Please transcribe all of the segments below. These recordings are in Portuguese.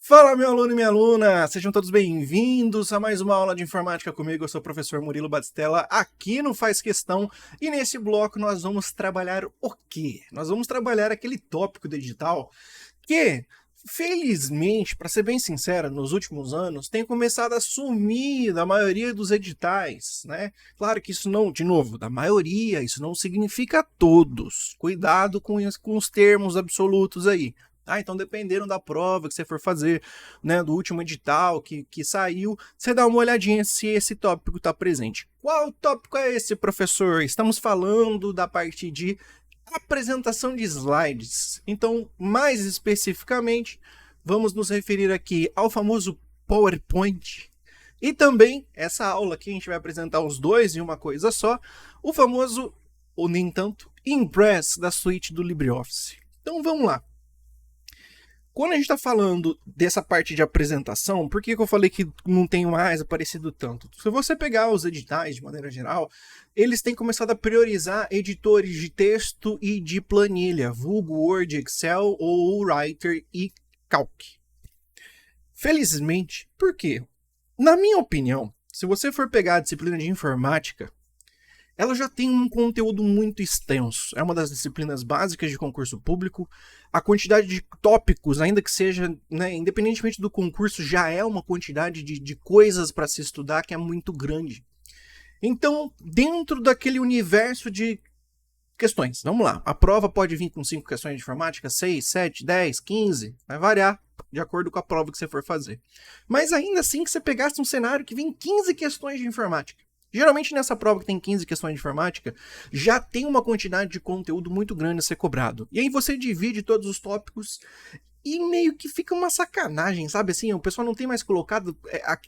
Fala, meu aluno e minha aluna! Sejam todos bem-vindos a mais uma aula de informática comigo. Eu sou o professor Murilo Batistella, aqui no Faz Questão. E nesse bloco nós vamos trabalhar o quê? Nós vamos trabalhar aquele tópico do edital que, felizmente, para ser bem sincero, nos últimos anos, tem começado a sumir da maioria dos editais, né? Claro que isso não, de novo, da maioria, isso não significa todos. Cuidado com os termos absolutos aí. Então, dependendo da prova que você for fazer, né, do último edital que saiu, você dá uma olhadinha se esse tópico está presente. Qual tópico é esse, professor? Estamos falando da parte de apresentação de slides. Então, mais especificamente, vamos nos referir aqui ao famoso PowerPoint. E também, essa aula aqui, a gente vai apresentar os dois em uma coisa só, o famoso, ou nem tanto, Impress da suíte do LibreOffice. Então, vamos lá. Quando a gente está falando dessa parte de apresentação, por que eu falei que não tem mais aparecido tanto? Se você pegar os editais de maneira geral, eles têm começado a priorizar editores de texto e de planilha, vulgo Word, Excel ou Writer e Calc. Felizmente, por quê? Na minha opinião, se você for pegar a disciplina de informática, ela já tem um conteúdo muito extenso. É uma das disciplinas básicas de concurso público. A quantidade de tópicos, ainda que seja, né, independentemente do concurso, já é uma quantidade de coisas para se estudar que é muito grande. Então, dentro daquele universo de questões, vamos lá. A prova pode vir com 5 questões de informática, 6, 7, 10, 15, vai variar de acordo com a prova que você for fazer. Mas ainda assim que você pegasse um cenário que vem 15 questões de informática. Geralmente nessa prova que tem 15 questões de informática, já tem uma quantidade de conteúdo muito grande a ser cobrado. E aí você divide todos os tópicos e meio que fica uma sacanagem, sabe? Assim, o pessoal não tem mais colocado,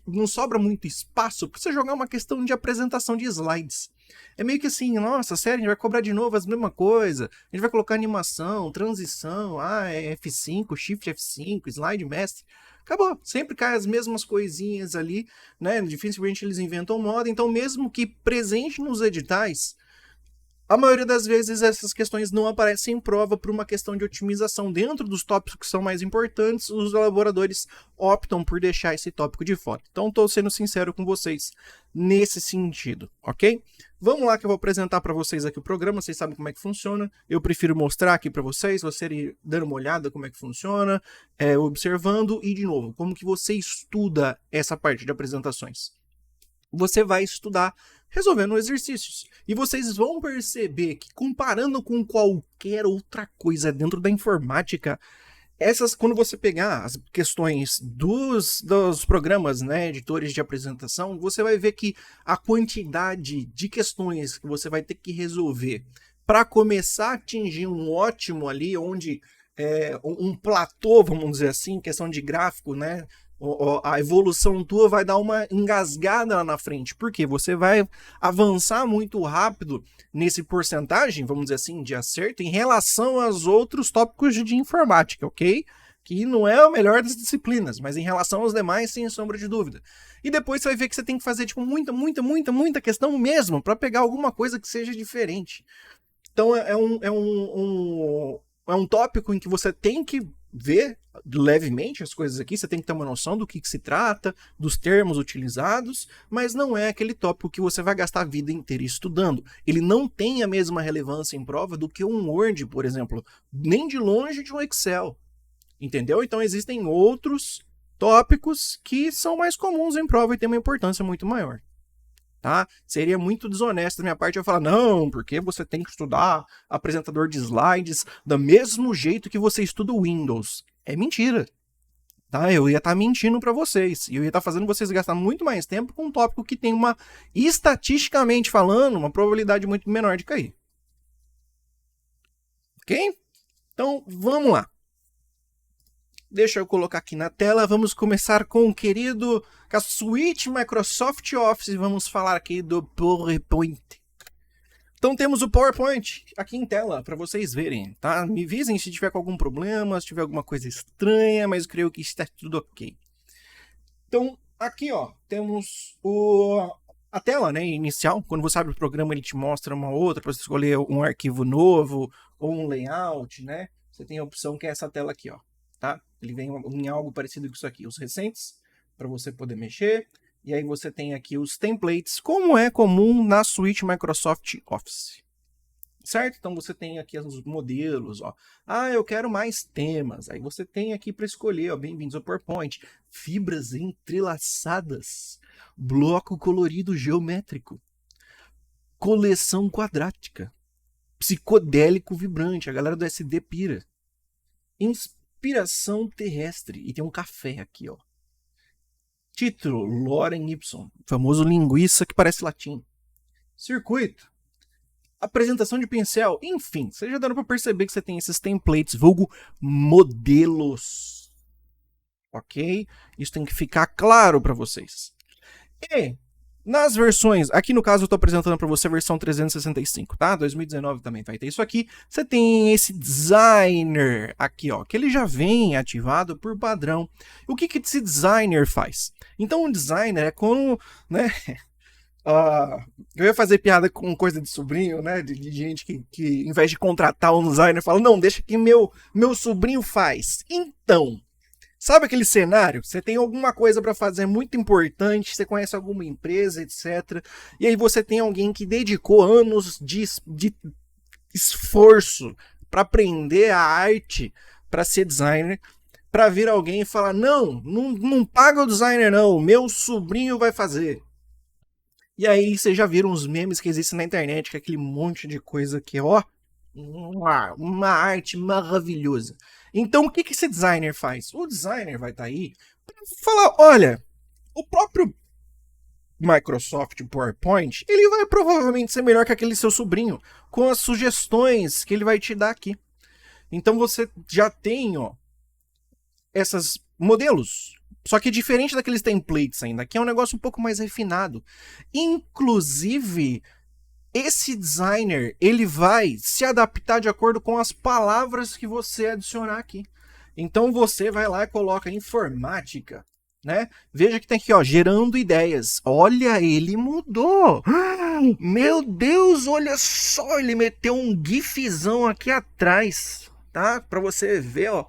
não sobra muito espaço para você jogar uma questão de apresentação de slides. É meio que assim, nossa, sério, a gente vai cobrar de novo as mesma coisa, a gente vai colocar animação, transição, é F5, Shift F5, slide mestre. Acabou, sempre cai as mesmas coisinhas ali, né? Dificilmente eles inventam moda, então mesmo que presente nos editais, a maioria das vezes essas questões não aparecem em prova por uma questão de otimização. Dentro dos tópicos que são mais importantes, os elaboradores optam por deixar esse tópico de fora. Então estou sendo sincero com vocês nesse sentido, ok? Vamos lá que eu vou apresentar para vocês aqui o programa, vocês sabem como é que funciona. Eu prefiro mostrar aqui para vocês ir dando uma olhada como é que funciona, observando e, de novo, como que você estuda essa parte de apresentações. Você vai estudar resolvendo exercícios. E vocês vão perceber que, comparando com qualquer outra coisa dentro da informática, quando você pegar as questões dos programas, né, editores de apresentação, você vai ver que a quantidade de questões que você vai ter que resolver para começar a atingir um ótimo ali, onde um platô, vamos dizer assim, questão de gráfico, né? A evolução tua vai dar uma engasgada lá na frente, porque você vai avançar muito rápido nesse porcentagem, vamos dizer assim, de acerto em relação aos outros tópicos de informática, ok? Que não é o melhor das disciplinas, mas em relação aos demais, sem sombra de dúvida. E depois você vai ver que você tem que fazer tipo muita questão mesmo para pegar alguma coisa que seja diferente. Então é um tópico em que você tem que ver levemente as coisas aqui, você tem que ter uma noção do que se trata, dos termos utilizados, mas não é aquele tópico que você vai gastar a vida inteira estudando. Ele não tem a mesma relevância em prova do que um Word, por exemplo, nem de longe de um Excel, entendeu? Então existem outros tópicos que são mais comuns em prova e têm uma importância muito maior. Tá? Seria muito desonesto da minha parte eu falar, não, porque você tem que estudar apresentador de slides do mesmo jeito que você estuda o Windows. É mentira. Tá? Eu ia estar mentindo para vocês. E eu ia estar fazendo vocês gastar muito mais tempo com um tópico que tem estatisticamente falando, uma probabilidade muito menor de cair. Ok? Então, vamos lá. Deixa eu colocar aqui na tela. Vamos começar com a suíte Microsoft Office. Vamos falar aqui do PowerPoint. Então temos o PowerPoint aqui em tela para vocês verem, tá? Me avisem se tiver com algum problema, se tiver alguma coisa estranha, mas eu creio que está tudo ok. Então aqui, ó, temos a tela, né, inicial. Quando você abre o programa, ele te mostra uma outra para você escolher um arquivo novo ou um layout, né? Você tem a opção que é essa tela aqui, ó. tá? Ele vem em algo parecido com isso aqui, os recentes, para você poder mexer. E aí você tem aqui os templates, como é comum na suíte Microsoft Office. Certo? Então você tem aqui os modelos, ó. Ah, eu quero mais temas. Aí você tem aqui para escolher, ó, bem-vindos ao PowerPoint. Fibras entrelaçadas, bloco colorido geométrico, coleção quadrática, psicodélico vibrante, a galera do SD pira. Inspiração terrestre, e tem um café aqui, ó. Título, Lorem Ipsum, famoso linguiça que parece latim. Circuito, apresentação de pincel, enfim, vocês já deram para perceber que você tem esses templates, vulgo modelos, ok? Isso tem que ficar claro para vocês. E nas versões, aqui no caso eu estou apresentando para você a versão 365, tá? 2019 também vai ter isso aqui. Você tem esse designer aqui, ó, que ele já vem ativado por padrão. O que esse designer faz? Então o designer é como, né? Eu ia fazer piada com coisa de sobrinho, né? De gente que em vez de contratar um designer, fala, não, deixa que meu sobrinho faz. Então, sabe aquele cenário? Você tem alguma coisa para fazer muito importante, você conhece alguma empresa, etc. E aí você tem alguém que dedicou anos de esforço para aprender a arte, para ser designer, para vir alguém e falar, não paga o designer não, meu sobrinho vai fazer. E aí vocês já viram os memes que existem na internet, que é aquele monte de coisa que, ó, uma arte maravilhosa. Então o que esse designer faz? O designer vai estar aí para falar, olha, o próprio Microsoft PowerPoint, ele vai provavelmente ser melhor que aquele seu sobrinho, com as sugestões que ele vai te dar aqui. Então você já tem, ó, esses modelos. Só que diferente daqueles templates ainda, que é um negócio um pouco mais refinado. Inclusive, esse designer, ele vai se adaptar de acordo com as palavras que você adicionar aqui. Então você vai lá e coloca informática, né? Veja que tem aqui, ó, gerando ideias. Olha, ele mudou. Meu Deus, olha só, ele meteu um gifzão aqui atrás, tá? Para você ver, ó.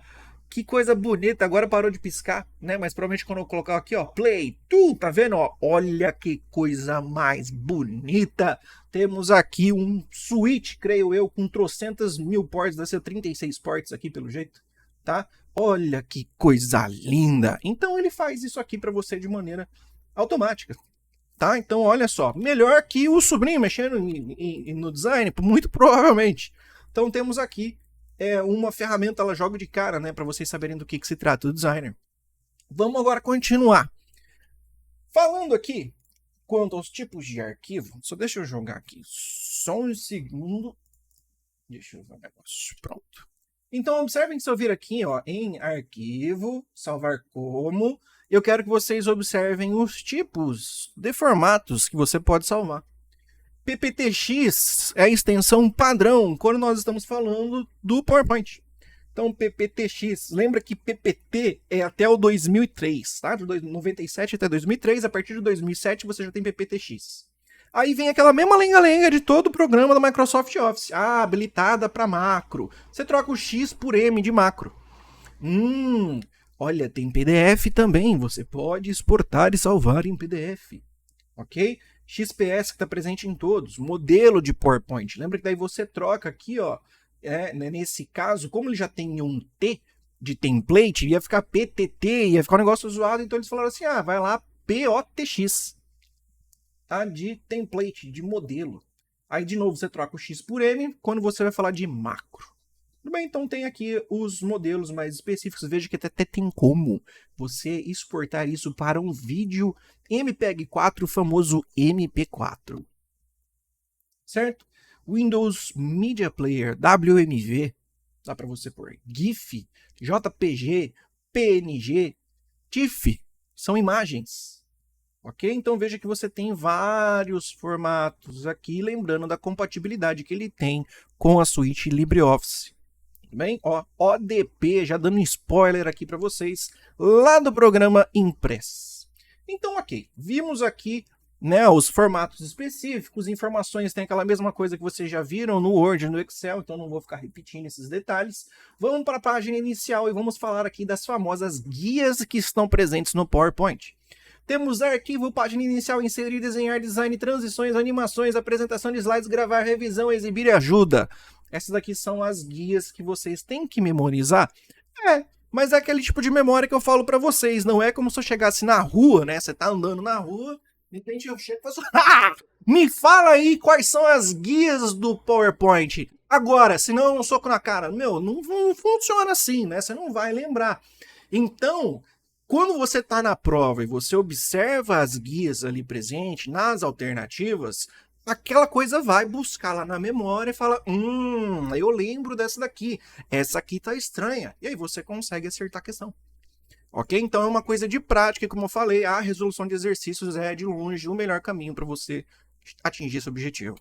Que coisa bonita, agora parou de piscar, né? Mas provavelmente quando eu colocar aqui, ó, play, tá vendo? Ó, olha que coisa mais bonita. Temos aqui um switch, creio eu, com trocentas mil ports, deve ser 36 ports aqui pelo jeito, tá? Olha que coisa linda. Então ele faz isso aqui para você de maneira automática, tá? Então olha só, melhor que o sobrinho mexendo no design, muito provavelmente. Então temos aqui uma ferramenta, ela joga de cara, né, para vocês saberem do que se trata o designer. Vamos agora continuar. Falando aqui, quanto aos tipos de arquivo, só deixa eu jogar aqui, só um segundo. Deixa eu ver o negócio, pronto. Então, observem que se eu vir aqui, ó, em arquivo, salvar como, eu quero que vocês observem os tipos de formatos que você pode salvar. PPTX é a extensão padrão quando nós estamos falando do PowerPoint. Então, PPTX, lembra que PPT é até o 2003, tá? De 97 até 2003, a partir de 2007 você já tem PPTX. Aí vem aquela mesma lenga-lenga de todo o programa da Microsoft Office. Ah, habilitada para macro. Você troca o X por M de macro. Olha, tem PDF também. Você pode exportar e salvar em PDF. Ok? XPS que está presente em todos. Modelo de PowerPoint. Lembra que daí você troca aqui, ó. Nesse caso, como ele já tem um T de template, ia ficar PTT, ia ficar um negócio zoado. Então eles falaram assim, vai lá POTX. Tá? De template, de modelo. Aí, de novo, você troca o X por M quando você vai falar de macro. Tudo bem, então tem aqui os modelos mais específicos. Veja que até tem como você exportar isso para um vídeo MPEG-4, o famoso MP4. Certo? Windows Media Player, WMV, dá para você pôr GIF, JPG, PNG, TIFF, são imagens. Ok? Então veja que você tem vários formatos aqui, lembrando da compatibilidade que ele tem com a suíte LibreOffice. Bem, ó, ODP, já dando um spoiler aqui para vocês, lá do programa Impress. Então, ok, vimos aqui né, os formatos específicos, informações, tem aquela mesma coisa que vocês já viram no Word, no Excel, então não vou ficar repetindo esses detalhes. Vamos para a página inicial e vamos falar aqui das famosas guias que estão presentes no PowerPoint. Temos arquivo, página inicial, inserir, desenhar, design, transições, animações, apresentação de slides, gravar, revisão, exibir e ajuda. Essas aqui são as guias que vocês têm que memorizar. Mas é aquele tipo de memória que eu falo para vocês, não é como se eu chegasse na rua, né? Você tá andando na rua, de repente eu chego e faço, me fala aí quais são as guias do PowerPoint. Agora, senão um soco na cara. Meu, não funciona assim, né? Você não vai lembrar. Então, quando você está na prova e você observa as guias ali presentes, nas alternativas, aquela coisa vai buscar lá na memória e fala, eu lembro dessa daqui, essa aqui tá estranha. E aí você consegue acertar a questão. Ok? Então é uma coisa de prática, e como eu falei, a resolução de exercícios é de longe o melhor caminho para você atingir esse objetivo.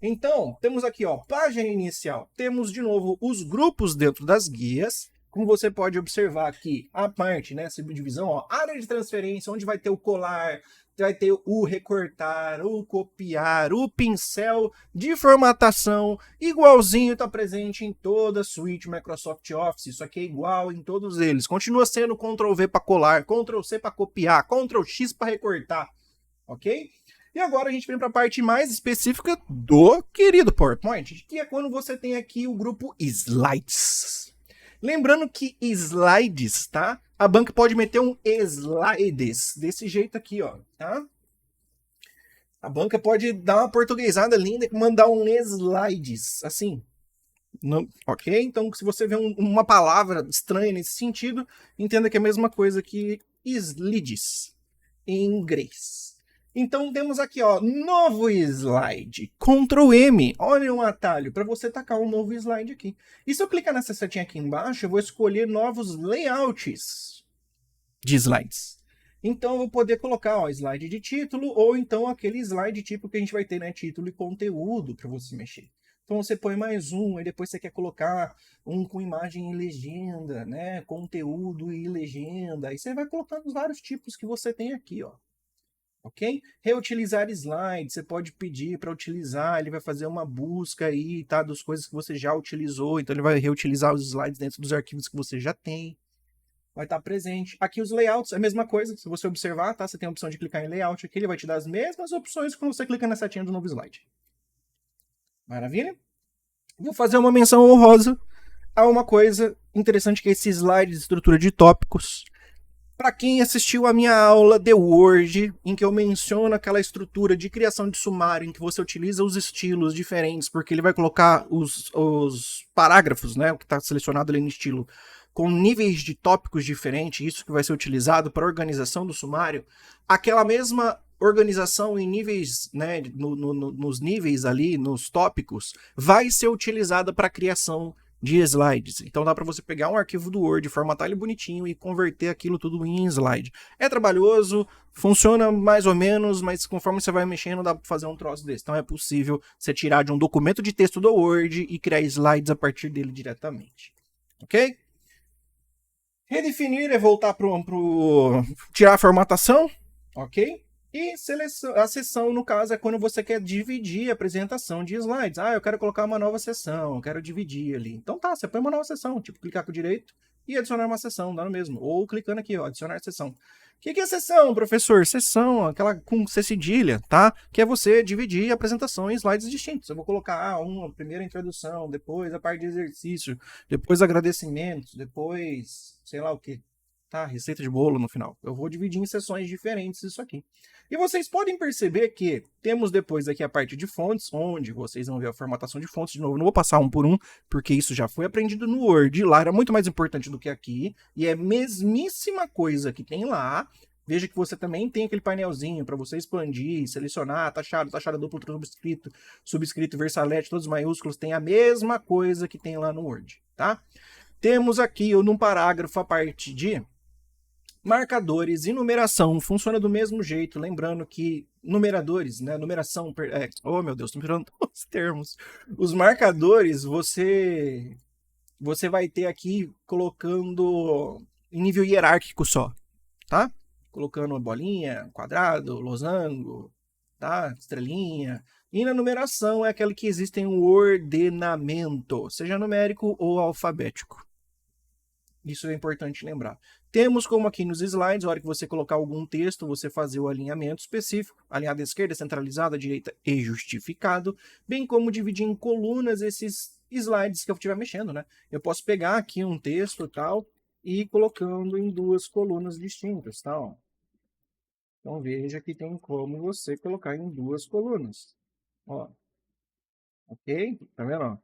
Então, temos aqui, ó, página inicial. Temos de novo os grupos dentro das guias. Como você pode observar aqui, a parte, né, subdivisão, ó, área de transferência, onde vai ter o colar, vai ter o recortar, o copiar, o pincel de formatação, igualzinho está presente em toda a suíte Microsoft Office, isso aqui é igual em todos eles. Continua sendo Ctrl+V para colar, Ctrl+C para copiar, Ctrl+X para recortar, ok? E agora a gente vem para a parte mais específica do querido PowerPoint, que é quando você tem aqui o grupo Slides. Lembrando que slides, tá? A banca pode meter um slides desse jeito aqui, ó, tá? A banca pode dar uma portuguesada linda e mandar um slides, assim. Não, ok? Então, se você vê uma palavra estranha nesse sentido, entenda que é a mesma coisa que slides em inglês. Então temos aqui, ó, novo slide, Ctrl M, olha um atalho para você tacar um novo slide aqui. E se eu clicar nessa setinha aqui embaixo, eu vou escolher novos layouts de slides. Então eu vou poder colocar, ó, slide de título, ou então aquele slide tipo que a gente vai ter, né, título e conteúdo para você mexer. Então você põe mais um, aí depois você quer colocar um com imagem e legenda, né, conteúdo e legenda, aí você vai colocando os vários tipos que você tem aqui, ó. Ok? Reutilizar slides, você pode pedir para utilizar, ele vai fazer uma busca aí, tá, das coisas que você já utilizou, então ele vai reutilizar os slides dentro dos arquivos que você já tem, vai estar presente. Aqui os layouts, é a mesma coisa, se você observar, tá, você tem a opção de clicar em layout aqui, ele vai te dar as mesmas opções quando você clica na setinha do novo slide. Maravilha? Vou fazer uma menção honrosa a uma coisa interessante que é esse slide de estrutura de tópicos. Para quem assistiu a minha aula de Word, em que eu menciono aquela estrutura de criação de sumário, em que você utiliza os estilos diferentes, porque ele vai colocar os parágrafos, né, o que está selecionado ali no estilo, com níveis de tópicos diferentes, isso que vai ser utilizado para a organização do sumário, aquela mesma organização em níveis, né, nos níveis ali, nos tópicos, vai ser utilizada para a criação de slides. Então dá para você pegar um arquivo do Word, formatar ele bonitinho e converter aquilo tudo em slide. É trabalhoso, funciona mais ou menos, mas conforme você vai mexendo dá para fazer um troço desse. Então é possível você tirar de um documento de texto do Word e criar slides a partir dele diretamente. Ok? Redefinir é voltar para tirar a formatação, ok? E a seção, no caso, é quando você quer dividir a apresentação de slides. Eu quero colocar uma nova seção, eu quero dividir ali. Então tá, você põe uma nova seção, tipo, clicar com o direito e adicionar uma seção, dá no mesmo. Ou clicando aqui, ó, adicionar seção. O que é seção, professor? Seção, aquela com C cedilha, tá? Que é você dividir a apresentação em slides distintos. Eu vou colocar uma primeira introdução, depois a parte de exercício, depois agradecimentos, depois sei lá o que. Tá, receita de bolo no final. Eu vou dividir em sessões diferentes isso aqui. E vocês podem perceber que temos depois aqui a parte de fontes, onde vocês vão ver a formatação de fontes. De novo, não vou passar um por um, porque isso já foi aprendido no Word. Lá era muito mais importante do que aqui. E é a mesmíssima coisa que tem lá. Veja que você também tem aquele painelzinho para você expandir, selecionar, taxado duplo, subscrito, subscrito, versalete, todos maiúsculos. Tem a mesma coisa que tem lá no Word, tá? Temos aqui, num parágrafo, a parte de marcadores e numeração. Funciona do mesmo jeito, lembrando que numeradores, né, numeração, oh meu Deus, estou mirando os termos. Os marcadores, você vai ter aqui colocando em nível hierárquico só, tá? Colocando bolinha, quadrado, losango, tá? Estrelinha. E na numeração é aquela que existe em um ordenamento, seja numérico ou alfabético. Isso é importante lembrar. Temos como aqui nos slides, na hora que você colocar algum texto, você fazer o alinhamento específico, alinhado à esquerda, centralizado, à direita e justificado, bem como dividir em colunas esses slides que eu estiver mexendo, né? Eu posso pegar aqui um texto e tal e ir colocando em duas colunas distintas, tá? Ó. Então veja que tem como você colocar em duas colunas. Ó. Ok? Tá vendo? Ó?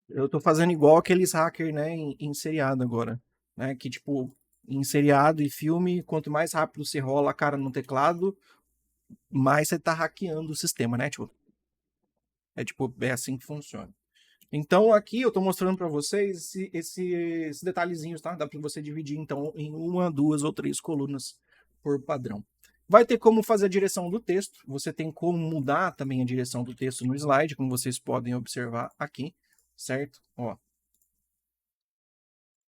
Eu tô fazendo igual aqueles hackers, né, em seriado agora, né, que tipo, em seriado e filme, quanto mais rápido você rola a cara no teclado, mais você tá hackeando o sistema, né, tipo, é assim que funciona. Então aqui eu tô mostrando para vocês esses detalhezinhos, tá? Dá para você dividir então em uma, duas ou três colunas por padrão. Vai ter como fazer a direção do texto, você tem como mudar também a direção do texto no slide, como vocês podem observar aqui, certo? Ó,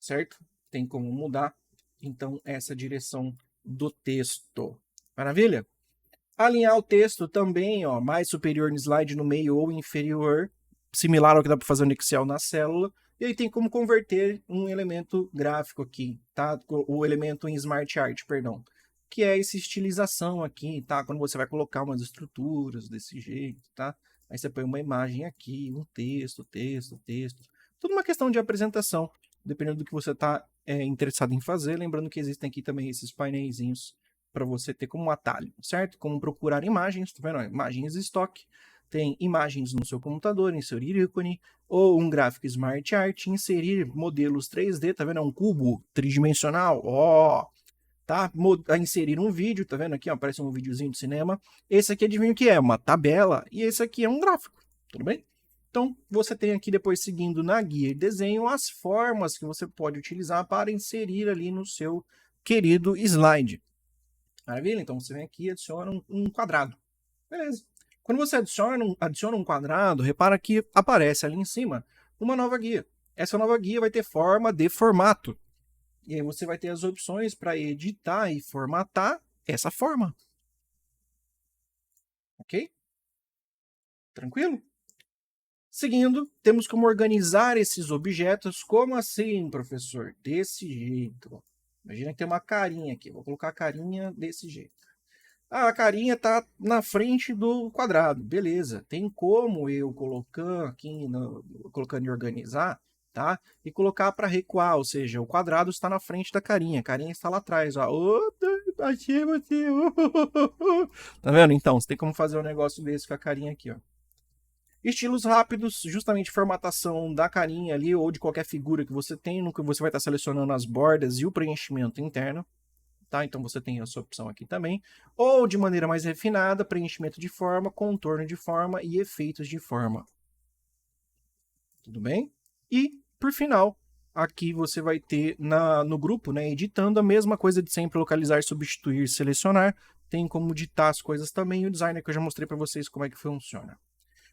certo? Tem como mudar, então, essa direção do texto. Maravilha? Alinhar o texto também, ó, mais superior no slide, no meio ou inferior, similar ao que dá para fazer no Excel na célula. E aí tem como converter um elemento gráfico aqui, tá? O elemento em Smart Art, perdão. Que é essa estilização aqui, tá? Quando você vai colocar umas estruturas desse jeito, tá? Aí você põe uma imagem aqui, um texto, texto. Tudo uma questão de apresentação, dependendo do que você está interessado em fazer. Lembrando que existem aqui também esses paineizinhos para você ter como um atalho, certo? Como procurar imagens, tá vendo? Imagens estoque, tem imagens no seu computador, inserir ícone, ou um gráfico Smart Art, inserir modelos 3D, tá vendo? É um cubo tridimensional, ó, tá? Inserir um vídeo, tá vendo aqui, ó, aparece um videozinho de cinema. Esse aqui, adivinha o que é? Uma tabela, e esse aqui é um gráfico, tudo bem? Então, você tem aqui depois, seguindo na guia de desenho, as formas que você pode utilizar para inserir ali no seu querido slide. Maravilha? Então você vem aqui e adiciona um quadrado. Beleza. Quando você adiciona um quadrado, repara que aparece ali em cima uma nova guia. Essa nova guia vai ter forma de formato. E aí você vai ter as opções para editar e formatar essa forma. Ok? Tranquilo? Seguindo, temos como organizar esses objetos. Como assim, professor? Desse jeito. Imagina que tem uma carinha aqui. Vou colocar a carinha desse jeito. A carinha está na frente do quadrado, beleza. Tem como eu colocar aqui, colocando em organizar, tá? E colocar para recuar, ou seja, o quadrado está na frente da carinha, a carinha está lá atrás, ó. Achei você. Tá vendo? Então, você tem como fazer um negócio desse com a carinha aqui, ó. Estilos rápidos, justamente formatação da carinha ali ou de qualquer figura que você tem, no que você vai estar selecionando as bordas e o preenchimento interno. Tá? Então você tem essa opção aqui também. Ou de maneira mais refinada, preenchimento de forma, contorno de forma e efeitos de forma. Tudo bem? E, por final, aqui você vai ter no grupo, né, editando a mesma coisa de sempre, localizar, substituir, selecionar. Tem como ditar as coisas também, o designer que eu já mostrei para vocês como é que funciona.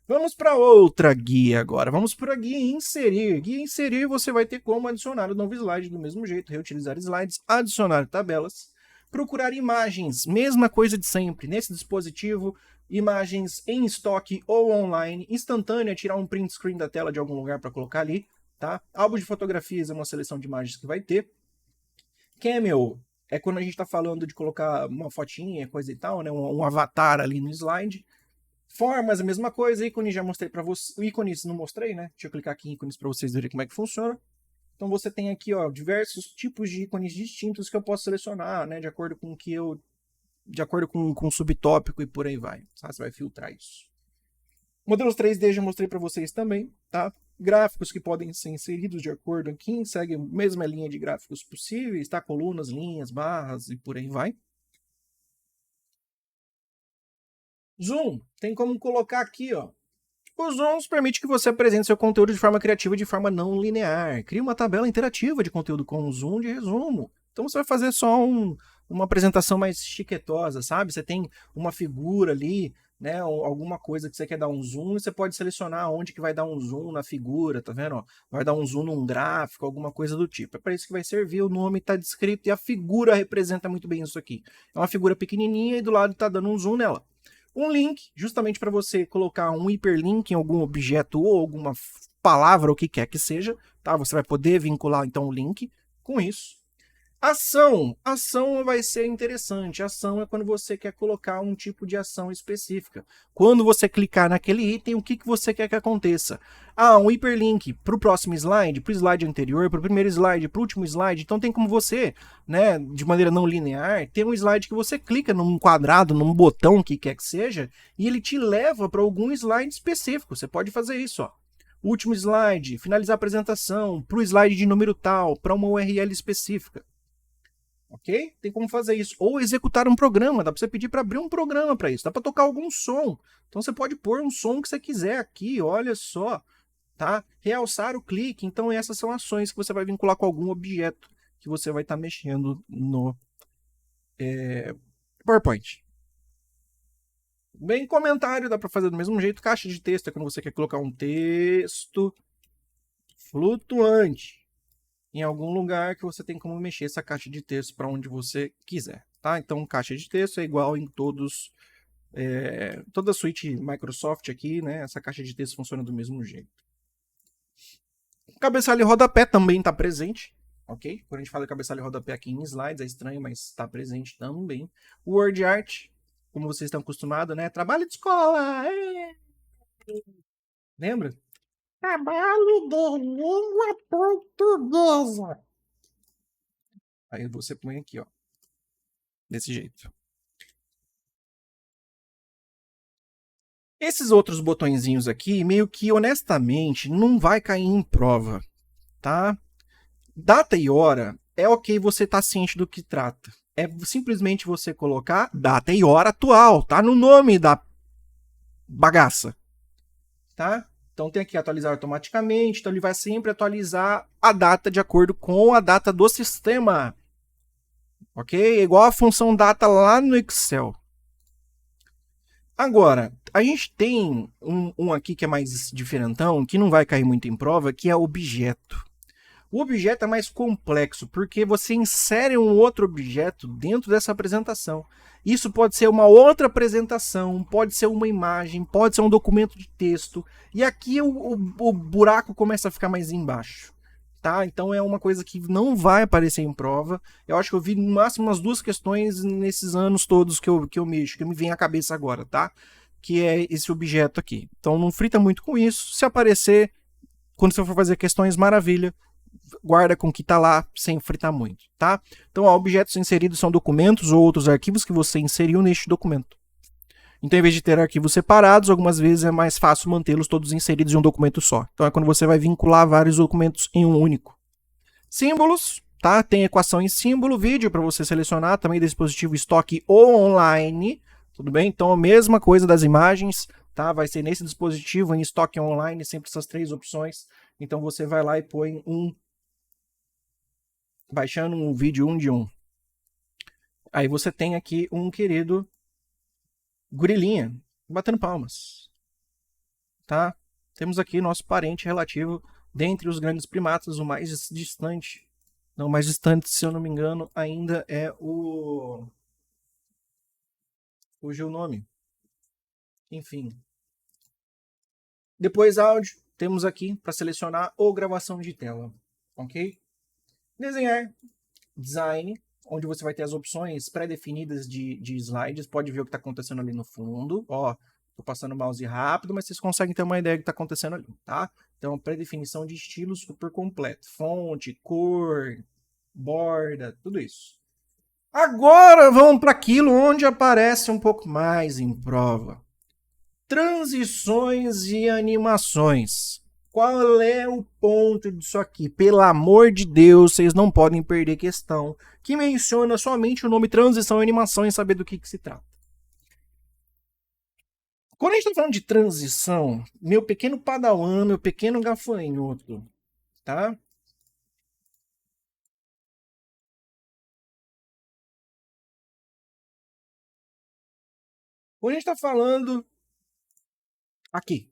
Vamos para outra guia agora. Vamos para a guia inserir. Guia inserir você vai ter como adicionar o novo slide do mesmo jeito, reutilizar slides, adicionar tabelas, procurar imagens, mesma coisa de sempre. Nesse dispositivo, imagens em estoque ou online, instantânea, tirar um print screen da tela de algum lugar para colocar ali, tá? Álbum de fotografias é uma seleção de imagens que vai ter. Camel é quando a gente está falando de colocar uma fotinha, coisa e tal, né? Um avatar ali no slide. Formas, a mesma coisa. Ícones já mostrei para vocês. Ícones não mostrei, né? Deixa eu clicar aqui em ícones para vocês verem como é que funciona. Então você tem aqui, ó, diversos tipos de ícones distintos que eu posso selecionar, né? De acordo com o que eu. De acordo com o subtópico e por aí vai. Tá? Você vai filtrar isso. Modelos 3D já mostrei para vocês também, tá? Gráficos que podem ser inseridos de acordo aqui, segue a mesma linha de gráficos possíveis, tá? Colunas, linhas, barras e por aí vai. Zoom, tem como colocar aqui, ó. O Zoom permite que você apresente seu conteúdo de forma criativa e de forma não linear. Crie uma tabela interativa de conteúdo com o Zoom de resumo. Então você vai fazer só uma apresentação mais chiquetosa, sabe? Você tem uma figura ali, né? Alguma coisa que você quer dar um zoom e você pode selecionar onde que vai dar um zoom na figura, tá vendo? Vai dar um zoom num gráfico, alguma coisa do tipo. É para isso que vai servir, o nome está descrito e a figura representa muito bem isso aqui. É uma figura pequenininha e do lado está dando um zoom nela. um link, justamente para você colocar um hiperlink em algum objeto ou alguma palavra, o que quer que seja, tá? Você vai poder vincular então o link com isso. Ação vai ser interessante. Ação é quando você quer colocar um tipo de ação específica. Quando você clicar naquele item, o que você quer que aconteça? Um hiperlink para o próximo slide, para o slide anterior, para o primeiro slide, para o último slide. Então tem como você, né, de maneira não linear, ter um slide que você clica num quadrado, num botão, que quer que seja, e ele te leva para algum slide específico. Você pode fazer isso, ó. Último slide, finalizar a apresentação, para o slide de número tal, para uma URL específica. Ok? Tem como fazer isso. Ou executar um programa. Dá para você pedir para abrir um programa para isso. Dá para tocar algum som. Então você pode pôr um som que você quiser aqui. Olha só. Tá? Realçar o clique. Então essas são ações que você vai vincular com algum objeto que você vai estar mexendo no PowerPoint. Bem, comentário dá para fazer do mesmo jeito. Caixa de texto é quando você quer colocar um texto flutuante em algum lugar que você tem como mexer essa caixa de texto para onde você quiser, tá? Então, caixa de texto é igual em toda a suíte Microsoft aqui, né? Essa caixa de texto funciona do mesmo jeito. Cabeçalho e rodapé também está presente, ok? Quando a gente fala de cabeçalho e rodapé aqui em slides, é estranho, mas está presente também. Word Art, como vocês estão acostumados, né? Trabalho de escola! Lembra? Trabalho de língua portuguesa. Aí você põe aqui, ó. Desse jeito. Esses outros botõezinhos aqui, meio que honestamente, não vai cair em prova, tá? Data e hora é ok você estar ciente do que trata. É simplesmente você colocar data e hora atual, tá no nome da bagaça, tá? Então tem aqui atualizar automaticamente, então ele vai sempre atualizar a data de acordo com a data do sistema. Ok? É igual a função data lá no Excel. Agora, a gente tem um aqui que é mais diferentão, que não vai cair muito em prova, que é objeto. O objeto é mais complexo, porque você insere um outro objeto dentro dessa apresentação. Isso pode ser uma outra apresentação, pode ser uma imagem, pode ser um documento de texto. E aqui o buraco começa a ficar mais embaixo. Tá? Então é uma coisa que não vai aparecer em prova. Eu acho que eu vi no máximo umas 2 questões nesses anos todos que eu mexo, que me vem à cabeça agora, tá? Que é esse objeto aqui. Então não frita muito com isso. Se aparecer, quando você for fazer questões, maravilha. Guarda com o que está lá, sem fritar muito, tá? Então, ó, objetos inseridos são documentos ou outros arquivos que você inseriu neste documento. Então, em vez de ter arquivos separados, algumas vezes é mais fácil mantê-los todos inseridos em um documento só. Então, é quando você vai vincular vários documentos em um único. Símbolos, tá? Tem equação em símbolo, vídeo para você selecionar, também dispositivo estoque ou online, tudo bem? Então, a mesma coisa das imagens, tá? Vai ser nesse dispositivo, em estoque online, sempre essas 3 opções. Então, você vai lá e põe baixando um vídeo 1 de 1. Aí você tem aqui um querido gorilinha batendo palmas, tá? Temos aqui nosso parente relativo dentre os grandes primatas, o mais distante. Não, o mais distante, se eu não me engano, ainda é o... Fugiu o nome. Enfim. Depois áudio, temos aqui para selecionar ou gravação de tela, ok? Desenhar, design, onde você vai ter as opções pré-definidas de slides. Pode ver o que está acontecendo ali no fundo. Ó, tô passando o mouse rápido, mas vocês conseguem ter uma ideia do que está acontecendo ali, tá? Então, pré-definição de estilos por completo. Fonte, cor, borda, tudo isso. Agora vamos para aquilo onde aparece um pouco mais em prova. Transições e animações. Qual é o ponto disso aqui? Pelo amor de Deus, vocês não podem perder questão que menciona somente o nome transição e animação e saber do que se trata. Quando a gente está falando de transição, meu pequeno padawan, meu pequeno gafanhoto, tá? Quando a gente está falando aqui.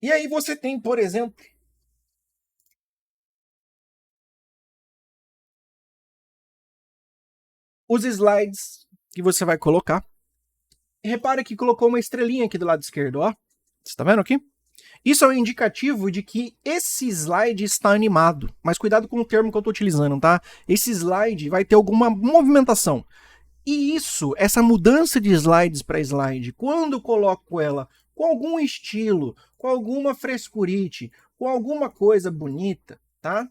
E aí você tem, por exemplo, os slides que você vai colocar, repare que colocou uma estrelinha aqui do lado esquerdo, ó. Você tá vendo aqui? Isso é um indicativo de que esse slide está animado. Mas cuidado com o termo que eu estou utilizando, tá? Esse slide vai ter alguma movimentação. E isso, essa mudança de slides para slide, quando eu coloco ela com algum estilo, com alguma frescurite, com alguma coisa bonita, tá?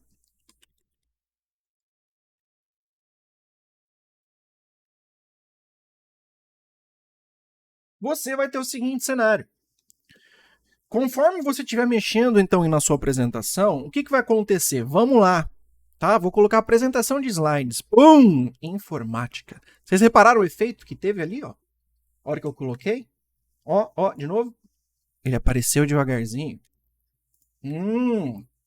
Você vai ter o seguinte cenário. Conforme você estiver mexendo, então, na sua apresentação, o que vai acontecer? Vamos lá, tá? Vou colocar a apresentação de slides. Pum! Informática. Vocês repararam o efeito que teve ali, ó? A hora que eu coloquei? Ó, de novo. Ele apareceu devagarzinho.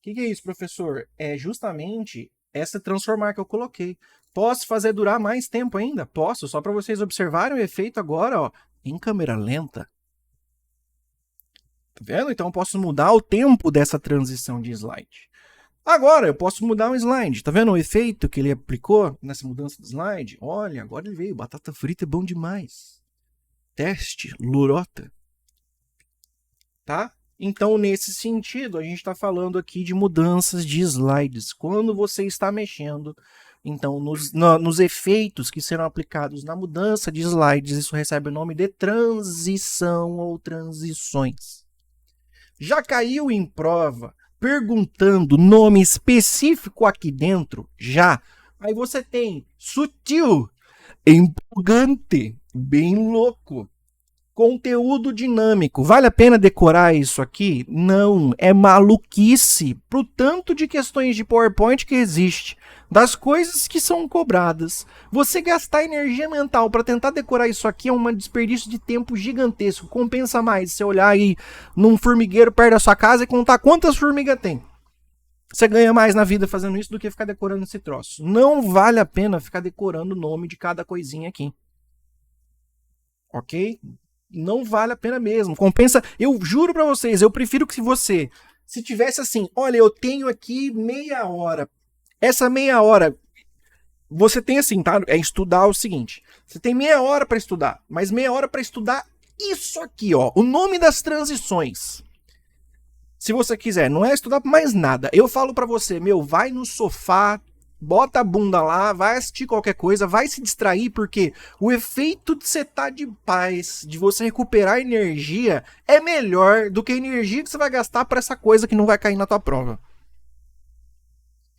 Que é isso, professor? É justamente essa transformar que eu coloquei. Posso fazer durar mais tempo ainda? Posso, só para vocês observarem o efeito agora, ó, em câmera lenta. Tá vendo? Então eu posso mudar o tempo dessa transição de slide. Agora eu posso mudar um slide. Tá vendo o efeito que ele aplicou nessa mudança de slide? Olha, agora ele veio. Batata frita é bom demais. Teste, lurota. Tá? Então, nesse sentido, a gente está falando aqui de mudanças de slides. Quando você está mexendo, então, nos efeitos que serão aplicados na mudança de slides, isso recebe o nome de transição ou transições. Já caiu em prova perguntando nome específico aqui dentro? Já. Aí você tem sutil, empolgante, bem louco. Conteúdo dinâmico. Vale a pena decorar isso aqui? Não, é maluquice pro tanto de questões de PowerPoint que existe, das coisas que são cobradas. Você gastar energia mental para tentar decorar isso aqui é um desperdício de tempo gigantesco. Compensa mais você olhar aí num formigueiro perto da sua casa e contar quantas formigas tem. Você ganha mais na vida fazendo isso do que ficar decorando esse troço. Não vale a pena ficar decorando o nome de cada coisinha aqui. Ok? Não vale a pena mesmo. Compensa, eu juro pra vocês, eu prefiro que se tivesse assim, olha, eu tenho aqui meia hora. Essa meia hora, você tem assim, tá? É estudar o seguinte. Você tem meia hora pra estudar, mas meia hora pra estudar isso aqui, ó. O nome das transições. Se você quiser, não é estudar mais nada. Eu falo pra você, vai no sofá, bota a bunda lá, vai assistir qualquer coisa, vai se distrair, porque o efeito de você estar de paz, de você recuperar energia, é melhor do que a energia que você vai gastar para essa coisa que não vai cair na tua prova.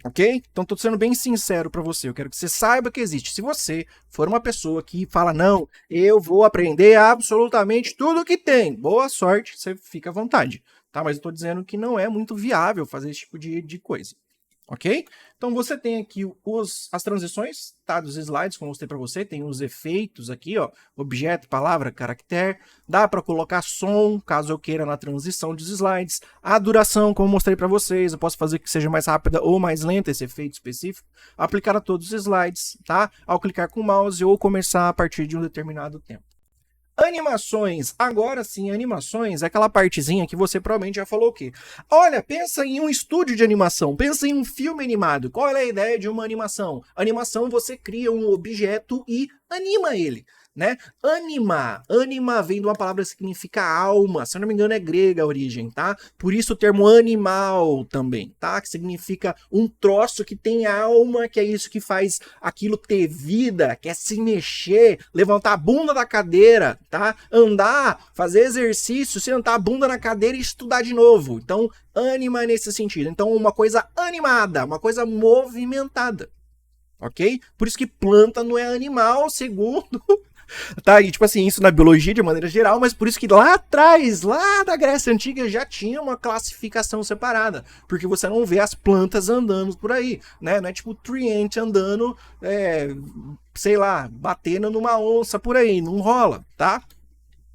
Ok? Então tô sendo bem sincero para você, eu quero que você saiba que existe. Se você for uma pessoa que fala, não, eu vou aprender absolutamente tudo que tem, boa sorte, você fica à vontade, tá? Mas eu tô dizendo que não é muito viável fazer esse tipo de coisa. Ok? Então você tem aqui as transições, tá? Dos slides, como eu mostrei para você, tem os efeitos aqui, ó, objeto, palavra, caractere, dá para colocar som, caso eu queira na transição dos slides, a duração, como eu mostrei para vocês, eu posso fazer que seja mais rápida ou mais lenta esse efeito específico, aplicar a todos os slides, tá? Ao clicar com o mouse ou começar a partir de um determinado tempo. Animações, agora sim, animações é aquela partezinha que você provavelmente já falou o quê? Olha, pensa em um estúdio de animação, pensa em um filme animado. Qual é a ideia de uma animação? Animação, você cria um objeto e anima ele, né? Anima vem de uma palavra que significa alma, se eu não me engano é grega a origem, tá? Por isso o termo animal também, tá? Que significa um troço que tem alma, que é isso que faz aquilo ter vida, quer se mexer, levantar a bunda da cadeira, tá? Andar, fazer exercício, sentar a bunda na cadeira e estudar de novo. Então, anima nesse sentido. Então, uma coisa animada, uma coisa movimentada, ok? Por isso que planta não é animal, segundo... Tá, e tipo assim, isso na biologia de maneira geral, mas por isso que lá atrás, lá da Grécia Antiga, já tinha uma classificação separada, porque você não vê as plantas andando por aí, né? Não é tipo tree ant andando, sei lá, batendo numa onça por aí, não rola, tá?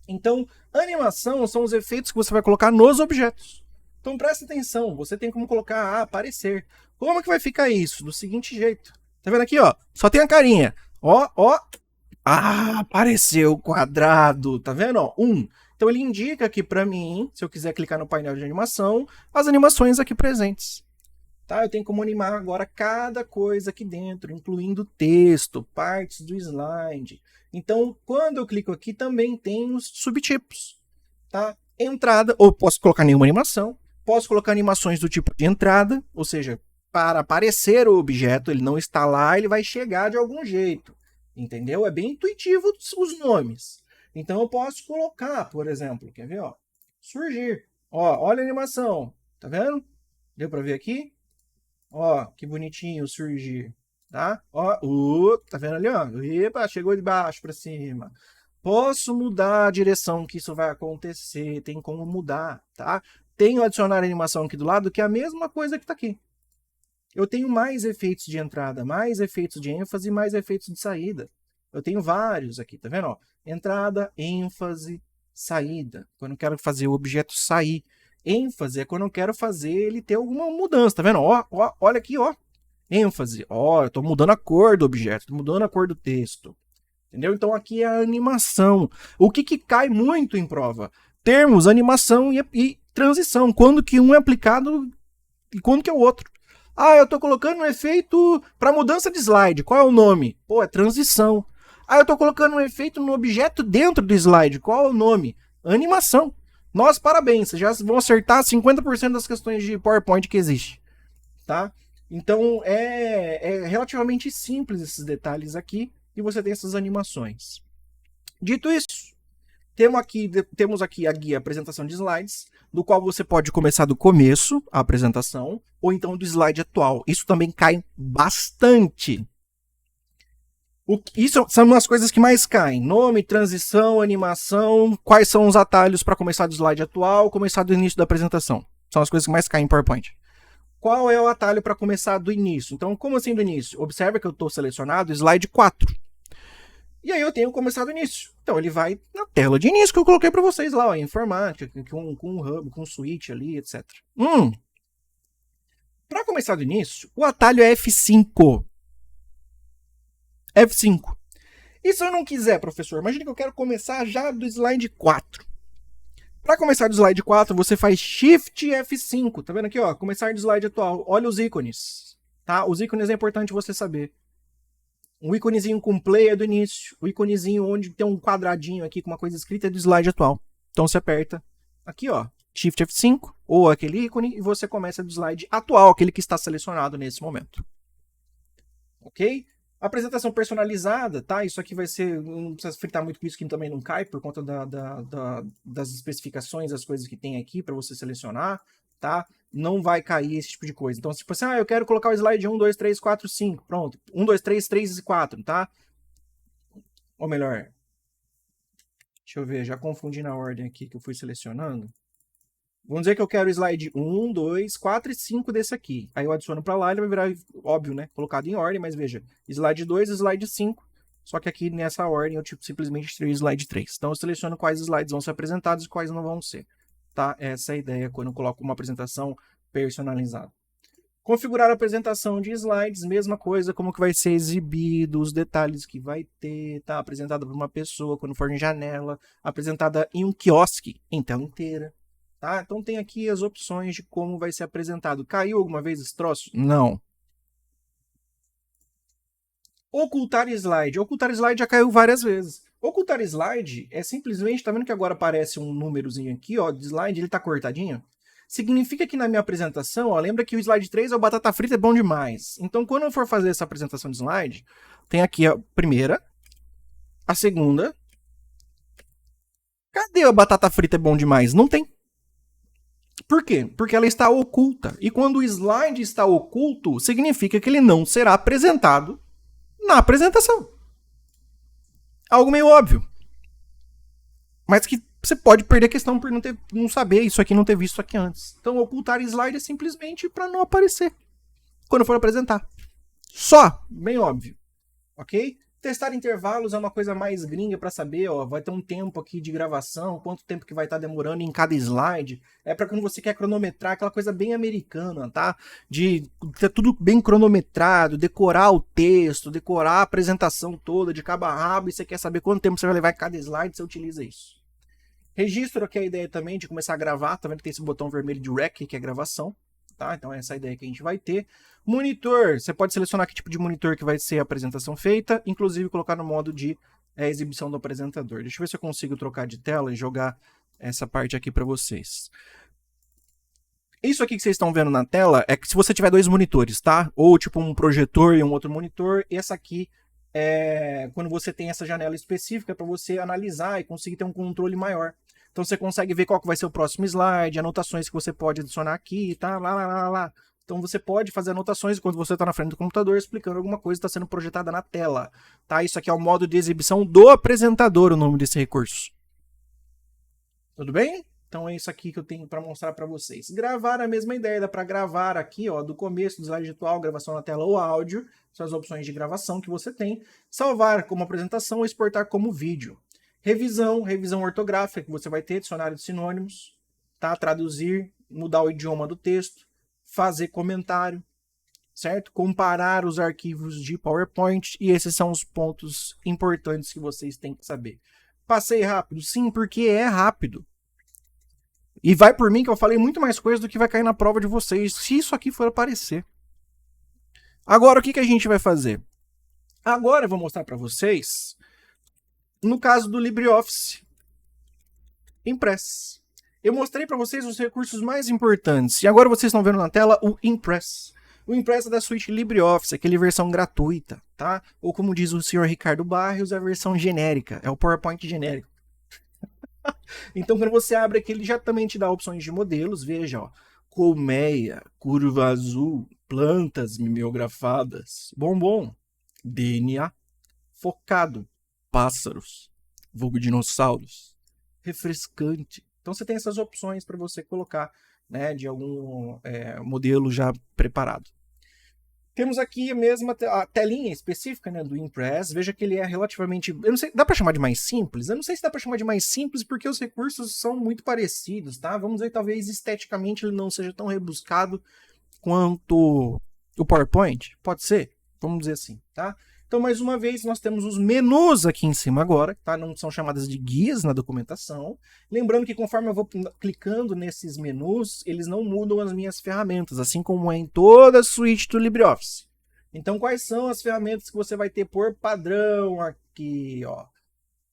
Então, animação são os efeitos que você vai colocar nos objetos. Então presta atenção, você tem como colocar aparecer. Como que vai ficar isso? Do seguinte jeito. Tá vendo aqui, ó? Só tem a carinha. Ó. Ah, apareceu quadrado, tá vendo? Ó, 1. Então ele indica aqui para mim, se eu quiser clicar no painel de animação, as animações aqui presentes. Tá? Eu tenho como animar agora cada coisa aqui dentro, incluindo texto, partes do slide. Então, quando eu clico aqui, também tem os subtipos. Tá? Entrada, ou posso colocar nenhuma animação, posso colocar animações do tipo de entrada, ou seja, para aparecer o objeto, ele não está lá, ele vai chegar de algum jeito. Entendeu? É bem intuitivo os nomes. Então eu posso colocar, por exemplo, quer ver? Ó, surgir. Ó, olha a animação. Tá vendo? Deu para ver aqui? Ó, que bonitinho surgir. Tá? Ó, tá vendo ali? Ó? Epa, chegou de baixo para cima. Posso mudar a direção que isso vai acontecer, tem como mudar, tá? Tenho adicionar animação aqui do lado, que é a mesma coisa que está aqui. Eu tenho mais efeitos de entrada, mais efeitos de ênfase, mais efeitos de saída. Eu tenho vários aqui, tá vendo? Ó, entrada, ênfase, saída. Quando eu quero fazer o objeto sair. ênfase é quando eu quero fazer ele ter alguma mudança, tá vendo? Ó, olha aqui, ó. ênfase. Ó, eu estou mudando a cor do objeto, estou mudando a cor do texto. Entendeu? Então aqui é a animação. O que cai muito em prova? Termos, animação e transição. Quando que um é aplicado e quando que é o outro. Ah, eu estou colocando um efeito para mudança de slide. Qual é o nome? Pô, é transição. Ah, eu estou colocando um efeito no objeto dentro do slide. Qual é o nome? Animação. Nós, parabéns, vocês já vão acertar 50% das questões de PowerPoint que existe. Tá? Então é relativamente simples esses detalhes aqui. E você tem essas animações. Dito isso, temos aqui a guia apresentação de slides, do qual você pode começar do começo, a apresentação, ou então do slide atual. Isso também cai bastante. Isso são as coisas que mais caem. Nome, transição, animação, quais são os atalhos para começar do slide atual, começar do início da apresentação. São as coisas que mais caem em PowerPoint. Qual é o atalho para começar do início? Então, como assim do início? Observe que eu estou selecionado slide 4. E aí eu tenho que começar do início. Então ele vai na tela de início que eu coloquei para vocês lá, ó, informática, com um hub, com um switch ali, etc. Para começar do início, o atalho é F5. F5. E se eu não quiser, professor? Imagina que eu quero começar já do slide 4. Para começar do slide 4, você faz Shift F5. Tá vendo aqui, ó? Começar do slide atual. Olha os ícones. Tá? Os ícones é importante você saber. Um íconezinho com play é do início. O íconezinho onde tem um quadradinho aqui com uma coisa escrita é do slide atual. Então você aperta aqui, ó, Shift F5, ou aquele ícone, e você começa do slide atual, aquele que está selecionado nesse momento. Ok? Apresentação personalizada, tá? Isso aqui vai ser, não precisa fritar muito com isso, que também não cai, por conta das especificações, das coisas que tem aqui para você selecionar, tá? Não vai cair esse tipo de coisa. Então, tipo assim, eu quero colocar o slide 1, 2, 3, 4, 5. Pronto. 1, 2, 3, 3 e 4, tá? Ou melhor, deixa eu ver, já confundi na ordem aqui que eu fui selecionando. Vamos dizer que eu quero o slide 1, 2, 4 e 5 desse aqui. Aí eu adiciono para lá, ele vai virar, óbvio, né? Colocado em ordem, mas veja, slide 2 e slide 5. Só que aqui nessa ordem eu simplesmente tirei o slide 3. Então eu seleciono quais slides vão ser apresentados e quais não vão ser. Tá? Essa é a ideia quando eu coloco uma apresentação personalizada. Configurar a apresentação de slides, mesma coisa, como que vai ser exibido, os detalhes que vai ter, tá? Apresentada por uma pessoa quando for em janela, apresentada em um quiosque, em tela inteira. Tá? Então tem aqui as opções de como vai ser apresentado. Caiu alguma vez esse troço? Não. Ocultar slide. Ocultar slide já caiu várias vezes. Ocultar slide é simplesmente, tá vendo que agora aparece um númerozinho aqui, ó, de slide, ele tá cortadinho? Significa que na minha apresentação, ó, lembra que o slide 3 é o batata frita é bom demais. Então quando eu for fazer essa apresentação de slide, tem aqui a primeira, a segunda. Cadê a batata frita é bom demais? Não tem. Por quê? Porque ela está oculta. E quando o slide está oculto, significa que ele não será apresentado na apresentação. Algo meio óbvio. Mas que você pode perder a questão por não saber isso aqui, não ter visto isso aqui antes. Então, ocultar slide é simplesmente para não aparecer quando for apresentar. Só, bem óbvio. Ok? Testar intervalos é uma coisa mais gringa para saber, ó, vai ter um tempo aqui de gravação, quanto tempo que vai estar demorando em cada slide. É para quando você quer cronometrar, aquela coisa bem americana, tá? De ter tudo bem cronometrado, decorar o texto, decorar a apresentação toda de cabo a rabo, e você quer saber quanto tempo você vai levar em cada slide, você utiliza isso. Registro aqui é a ideia também de começar a gravar, tá vendo que tem esse botão vermelho de Rec, que é gravação. tá? Então essa é a ideia que a gente vai ter. Monitor, você pode selecionar que tipo de monitor que vai ser a apresentação feita, inclusive colocar no modo de exibição do apresentador. Deixa eu ver se eu consigo trocar de tela e jogar essa parte aqui para vocês. Isso aqui que vocês estão vendo na tela é que se você tiver dois monitores, tá? Ou tipo um projetor e um outro monitor, essa aqui é quando você tem essa janela específica para você analisar e conseguir ter um controle maior. Então você consegue ver qual que vai ser o próximo slide, anotações que você pode adicionar aqui, tá? Lá. Então você pode fazer anotações enquanto você está na frente do computador explicando alguma coisa que está sendo projetada na tela, tá? Isso aqui é o modo de exibição do apresentador, o nome desse recurso. Tudo bem? Então é isso aqui que eu tenho para mostrar para vocês. Gravar a mesma ideia, dá para gravar aqui, ó, do começo do slide atual, gravação na tela ou áudio, são as opções de gravação que você tem. Salvar como apresentação ou exportar como vídeo. Revisão ortográfica que você vai ter, dicionário de sinônimos, tá? Traduzir, mudar o idioma do texto, fazer comentário, certo? Comparar os arquivos de PowerPoint, e esses são os pontos importantes que vocês têm que saber. Passei rápido? Sim, porque é rápido. E vai por mim que eu falei muito mais coisa do que vai cair na prova de vocês, se isso aqui for aparecer. Agora, o que a gente vai fazer? Agora eu vou mostrar para vocês, no caso do LibreOffice Impress. Eu mostrei para vocês os recursos mais importantes, e agora vocês estão vendo na tela o Impress. O Impress é da suíte LibreOffice, aquele versão gratuita, tá? Ou como diz o senhor Ricardo Barros, a versão genérica, é o PowerPoint genérico. Então, quando você abre aqui, ele já também te dá opções de modelos. Veja, ó, colmeia, curva azul, plantas mimeografadas, bombom, DNA, focado, pássaros, vulgo dinossauros, refrescante. Então, você tem essas opções para você colocar, né, de algum modelo já preparado. Temos aqui a mesma a telinha específica, né, do Impress. Veja que ele é relativamente... Eu não sei, dá para chamar de mais simples? Eu não sei se dá para chamar de mais simples porque os recursos são muito parecidos, tá? Vamos dizer, talvez esteticamente ele não seja tão rebuscado quanto o PowerPoint. Pode ser? Vamos dizer assim, tá? Então, mais uma vez, nós temos os menus aqui em cima agora, tá? Não são chamadas de guias na documentação. Lembrando que conforme eu vou clicando nesses menus, eles não mudam as minhas ferramentas, assim como é em toda a suíte do LibreOffice. Então, quais são as ferramentas que você vai ter por padrão aqui, ó,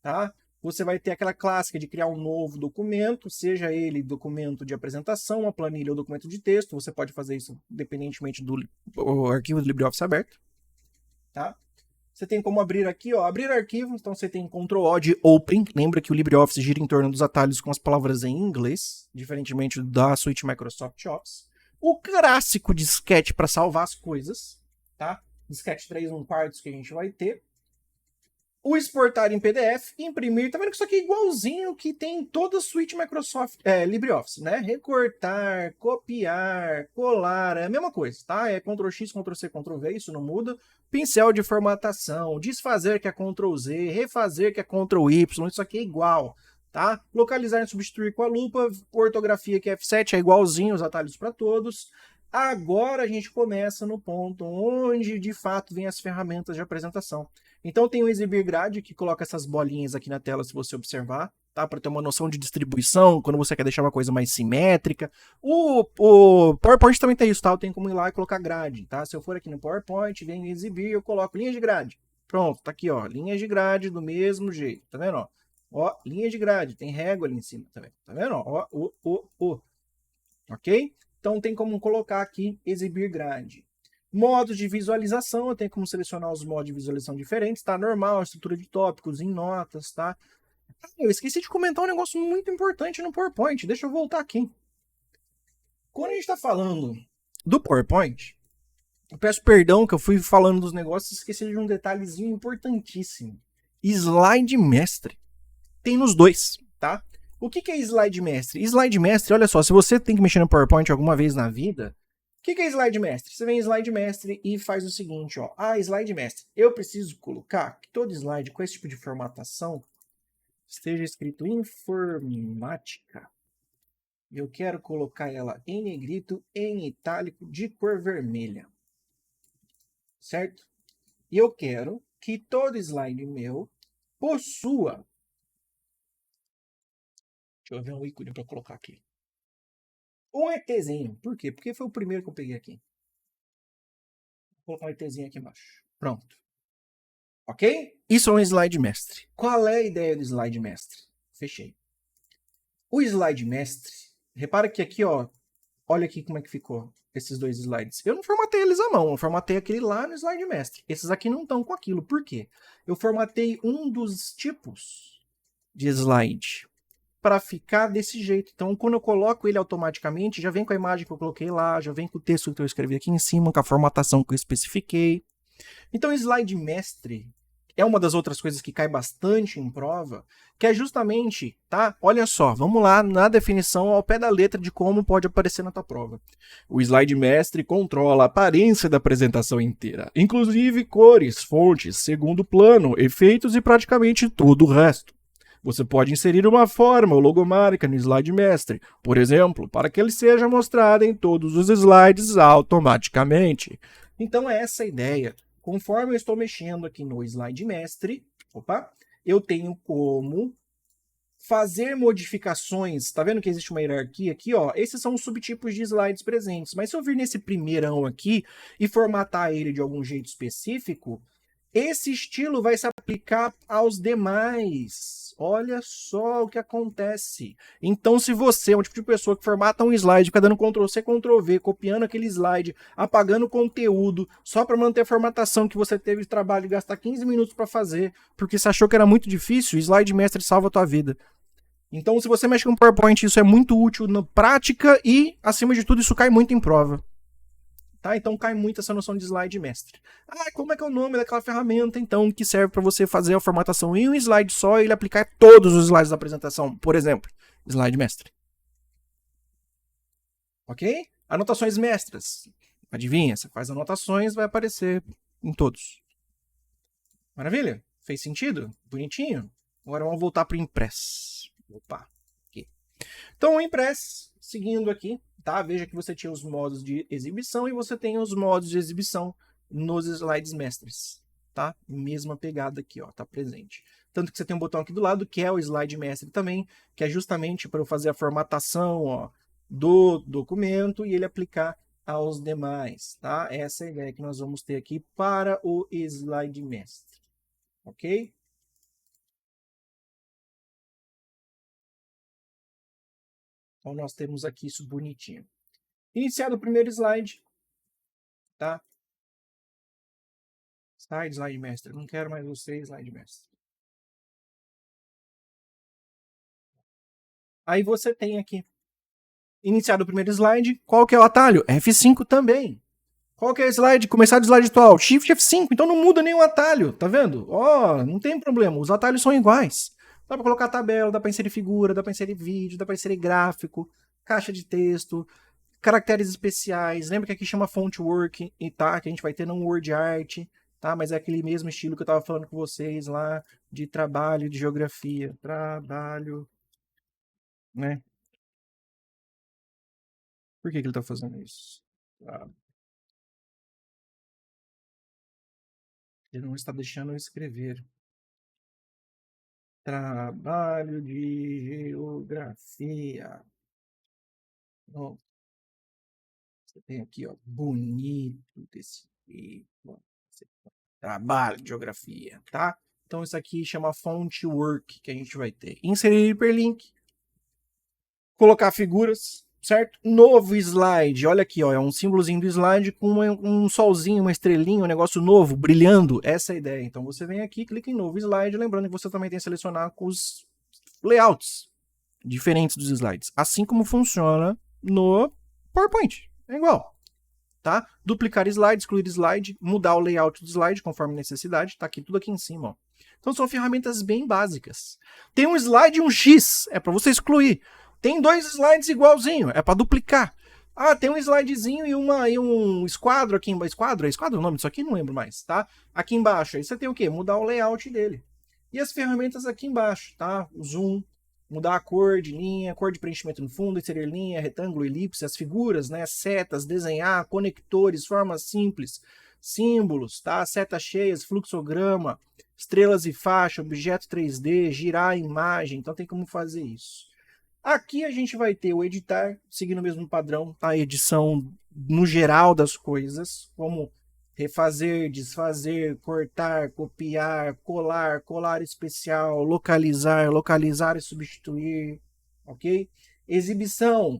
tá? Você vai ter aquela clássica de criar um novo documento, seja ele documento de apresentação, uma planilha ou documento de texto. Você pode fazer isso independentemente do arquivo do LibreOffice aberto, tá? Você tem como abrir aqui, ó, abrir arquivo, então você tem Ctrl+O de Open, lembra que o LibreOffice gira em torno dos atalhos com as palavras em inglês, diferentemente da suíte Microsoft Office. O clássico disquete para salvar as coisas, tá? Disquete 3/4 que a gente vai ter. O exportar em PDF, imprimir, tá vendo que isso aqui é igualzinho que tem em toda a suíte Microsoft, LibreOffice, né? Recortar, copiar, colar, é a mesma coisa, tá? É Ctrl+X, Ctrl+C, Ctrl+V, isso não muda. Pincel de formatação, desfazer que é Ctrl+Z, refazer que é Ctrl+Y, isso aqui é igual, tá? Localizar e substituir com a lupa, ortografia que é F7 é igualzinho, os atalhos para todos. Agora a gente começa no ponto onde de fato vem as ferramentas de apresentação. Então tem o Exibir Grade, que coloca essas bolinhas aqui na tela se você observar, tá? Para ter uma noção de distribuição, quando você quer deixar uma coisa mais simétrica. O PowerPoint também tem isso, tá? Eu tenho como ir lá e colocar grade, tá? Se eu for aqui no PowerPoint, venho em Exibir, eu coloco linhas de grade. Pronto, tá aqui, ó, linhas de grade do mesmo jeito, tá vendo, ó? Ó, linha de grade, tem régua ali em cima também, tá vendo, ó? Ok? Então tem como colocar aqui Exibir Grade. Modos de visualização, eu tenho como selecionar os modos de visualização diferentes, tá? Normal, estrutura de tópicos, em notas, tá? Eu esqueci de comentar um negócio muito importante no PowerPoint, deixa eu voltar aqui. Quando a gente está falando do PowerPoint, eu peço perdão que eu fui falando dos negócios e esqueci de um detalhezinho importantíssimo. Slide mestre. Tem nos dois, tá? O que é slide mestre? Slide mestre, olha só, se você tem que mexer no PowerPoint alguma vez na vida, o que é slide mestre? Você vem em slide mestre e faz o seguinte, ó. Ah, slide mestre. Eu preciso colocar que todo slide com esse tipo de formatação esteja escrito informática. Eu quero colocar ela em negrito, em itálico, de cor vermelha. Certo? E eu quero que todo slide meu possua... Deixa eu ver um ícone para colocar aqui. Um ETzinho. Por quê? Porque foi o primeiro que eu peguei aqui. Vou colocar um ETzinho aqui embaixo. Pronto. Ok? Isso é um slide mestre. Qual é a ideia do slide mestre? Fechei. O slide mestre, repara que aqui, ó, olha aqui como é que ficou esses dois slides. Eu não formatei eles à mão, eu formatei aquele lá no slide mestre. Esses aqui não estão com aquilo. Por quê? Eu formatei um dos tipos de slide para ficar desse jeito. Então, quando eu coloco ele automaticamente, já vem com a imagem que eu coloquei lá, já vem com o texto que eu escrevi aqui em cima, com a formatação que eu especifiquei. Então, slide mestre é uma das outras coisas que cai bastante em prova, que é justamente, tá? Olha só, vamos lá na definição ao pé da letra de como pode aparecer na tua prova. O slide mestre controla a aparência da apresentação inteira, inclusive cores, fontes, segundo plano, efeitos e praticamente tudo o resto. Você pode inserir uma forma ou logomarca no slide mestre, por exemplo, para que ele seja mostrado em todos os slides automaticamente. Então é essa a ideia. Conforme eu estou mexendo aqui no slide mestre, eu tenho como fazer modificações. Tá vendo que existe uma hierarquia aqui, ó? Esses são os subtipos de slides presentes. Mas se eu vir nesse primeirão aqui e formatar ele de algum jeito específico, esse estilo vai se aplicar aos demais. Olha só o que acontece. Então, se você é um tipo de pessoa que formata um slide, fica dando Ctrl+C, Ctrl+V, copiando aquele slide, apagando conteúdo, só para manter a formatação que você teve de trabalho e gastar 15 minutos para fazer, porque você achou que era muito difícil, o slide mestre salva a tua vida. Então, se você mexe com PowerPoint, isso é muito útil na prática e, acima de tudo, isso cai muito em prova. Tá? Então cai muito essa noção de slide mestre. Ah, como é que é o nome daquela ferramenta, então, que serve para você fazer a formatação em um slide só e ele aplicar todos os slides da apresentação? Por exemplo, slide mestre. Ok? Anotações mestras. Adivinha? Você faz anotações, vai aparecer em todos. Maravilha? Fez sentido? Bonitinho? Agora vamos voltar para o Impress. Opa. Aqui. Então, o Impress, seguindo aqui, tá? Veja que você tinha os modos de exibição e você tem os modos de exibição nos slides mestres, tá? Mesma pegada aqui, ó, tá presente. Tanto que você tem um botão aqui do lado que é o slide mestre também, que é justamente para eu fazer a formatação, ó, do documento e ele aplicar aos demais, tá? Essa é a ideia que nós vamos ter aqui para o slide mestre, ok? Então nós temos aqui isso bonitinho. Iniciado o primeiro slide, tá? Sai, slide mestre. Não quero mais você, slide mestre. Aí você tem aqui, iniciado o primeiro slide, qual que é o atalho? F5 também. Qual que é o slide? Começar do slide atual? Shift F5, então não muda nenhum atalho, tá vendo? Ó, não tem problema, os atalhos são iguais. Dá pra colocar tabela, dá pra inserir figura, dá pra inserir vídeo, dá pra inserir gráfico, caixa de texto, caracteres especiais. Lembra que aqui chama font work, tá? Que a gente vai ter no Word Art, tá? Mas é aquele mesmo estilo que eu tava falando com vocês lá de trabalho de geografia. Trabalho, né? Por que ele tá fazendo isso? Ah, ele não está deixando eu escrever. Trabalho de geografia. Bom, você tem aqui, ó, bonito desse jeito. Trabalho de geografia, tá? Então isso aqui chama font work que a gente vai ter. Inserir hiperlink, colocar figuras, certo? Novo slide, olha aqui, ó, é um símbolozinho do slide com um solzinho, uma estrelinha, um negócio novo, brilhando. Essa é a ideia. Então você vem aqui, clica em novo slide, lembrando que você também tem que selecionar com os layouts diferentes dos slides, assim como funciona no PowerPoint. É igual. Tá? Duplicar slide, excluir slide, mudar o layout do slide conforme necessidade, tá aqui tudo aqui em cima, ó. Então são ferramentas bem básicas. Tem um slide e um X, é para você excluir. Tem dois slides igualzinho, é para duplicar. Ah, tem um slidezinho e um esquadro aqui embaixo. Esquadro? É esquadro o nome disso aqui? Não lembro mais, tá? Aqui embaixo. Aí você tem o quê? Mudar o layout dele. E as ferramentas aqui embaixo, tá? O zoom, mudar a cor de linha, cor de preenchimento no fundo, inserir linha, retângulo, elipse, as figuras, né? Setas, desenhar, conectores, formas simples, símbolos, tá? Setas cheias, fluxograma, estrelas e faixa, objeto 3D, girar a imagem. Então tem como fazer isso. Aqui a gente vai ter o editar, seguindo o mesmo padrão, a edição no geral das coisas, como refazer, desfazer, cortar, copiar, colar, colar especial, localizar, localizar e substituir, ok? Exibição,